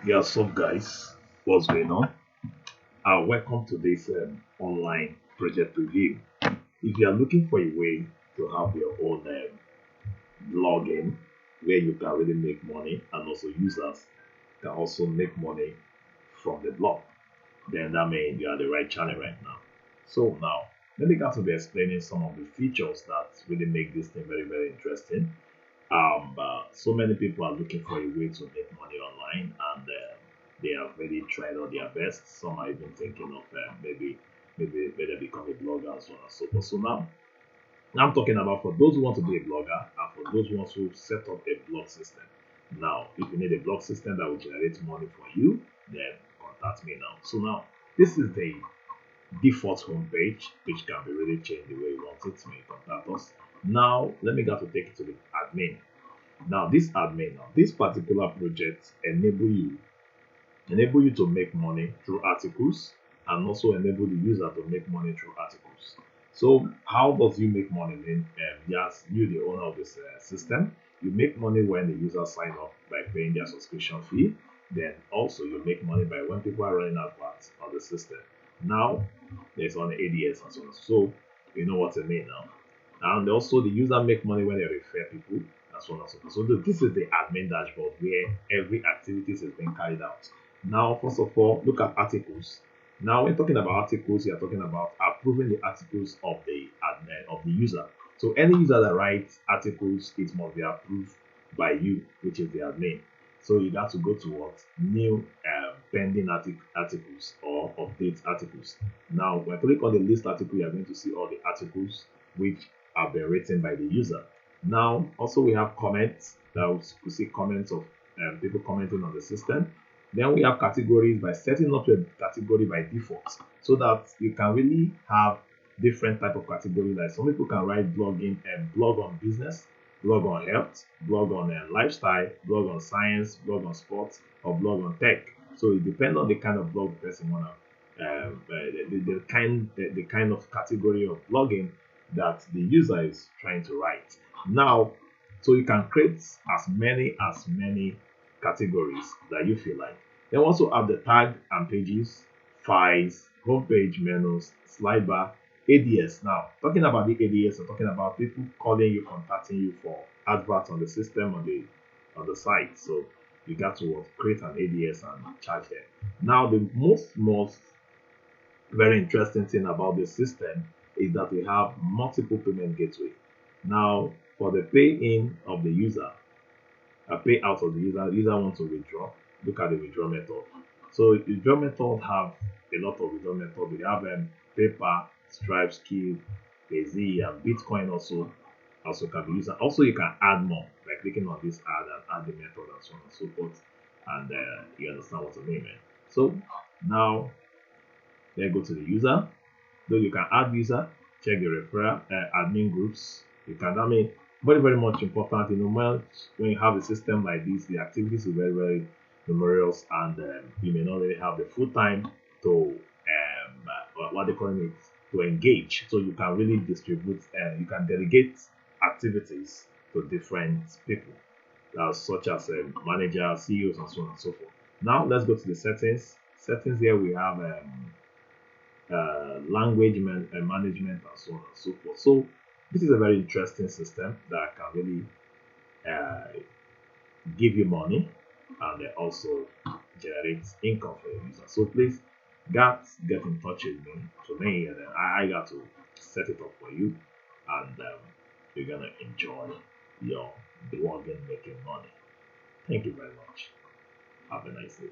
Yeah, so guys, what's going on? Welcome to this online project review. If you are looking for a way to have your own login where you can really make money and also users can also make money from the blog, then that means you are the right channel right now. So now, let me get to be explaining some of the features that really make this thing very, very interesting. But so many people are looking for a way to make money online, and they have really tried all their best. Some are even thinking of maybe whether become a blogger and so on and so forth. So now I'm talking about for those who want to be a blogger and for those who want to set up a blog system. Now, if you need a blog system that will generate money for you, then contact me now. So now this is the default homepage, which can be really changed the way you want it. May contact us. Now, let me get to take it to the admin. Now, this particular project enable you to make money through articles and also enable the user to make money through articles. So, how does you make money? Then, yes, you the owner of this system, you make money when the user sign up by paying their subscription fee. Then also you make money by when people are running adverts on the system. Now, there's on the ADS and so on. So, you know what I mean now. And also the user make money when they refer people and so on and so forth. So this is the admin dashboard where every activities is being carried out. Now, first of all, look at articles. Now, when talking about articles, you are talking about approving the articles of the admin of the user. So any user that writes articles, it must be approved by you, which is the admin. So you got to go to what new pending articles or update articles. Now, when you click on the list article, you are going to see all the articles which have been written by the user. Now, also we have comments. That we see comments of people commenting on the system. Then we have categories by setting up your category by default, so that you can really have different type of categories. Like some people can write blogging and blog on business, blog on health, blog on lifestyle, blog on science, blog on sports, or blog on tech. So it depends on the kind of blog the person wanna, the kind of category of blogging that the user is trying to write. Now, so you can create as many categories that you feel like. Then also have the tag and pages, files, homepage menus, slide bar, ADS. Now, talking about the ADS, we're talking about people calling you, contacting you for adverts on the system on the site. So you got to create an ADS and charge them. Now, the most very interesting thing about this system is that we have multiple payment gateway. Now, for the pay in of the user, a payout of the user wants to withdraw, look at the withdraw method. So withdraw method have a lot of withdraw method. We have PayPal, Stripe, Skill, AZ, and Bitcoin also can be used. And also you can add more by clicking on this add and add the method and so on and so forth. And you understand what I mean, man. So now then go to the user. Though you can add user, check the referral, admin groups. You can, I mean, very, very much important. When you have a system like this, the activities are very, very numerous, and you may not really have the full time to, what they call it, to engage. So you can really distribute, you can delegate activities to different people, such as manager, CEOs, and so on and so forth. Now, let's go to the settings. Settings here we have language management and so on and so forth. So this is a very interesting system that can really uh, give you money and also generate income for your user. So please get in touch with me and then I got to set it up for you, and you're gonna enjoy your blogging making money. Thank you very much. Have a nice day.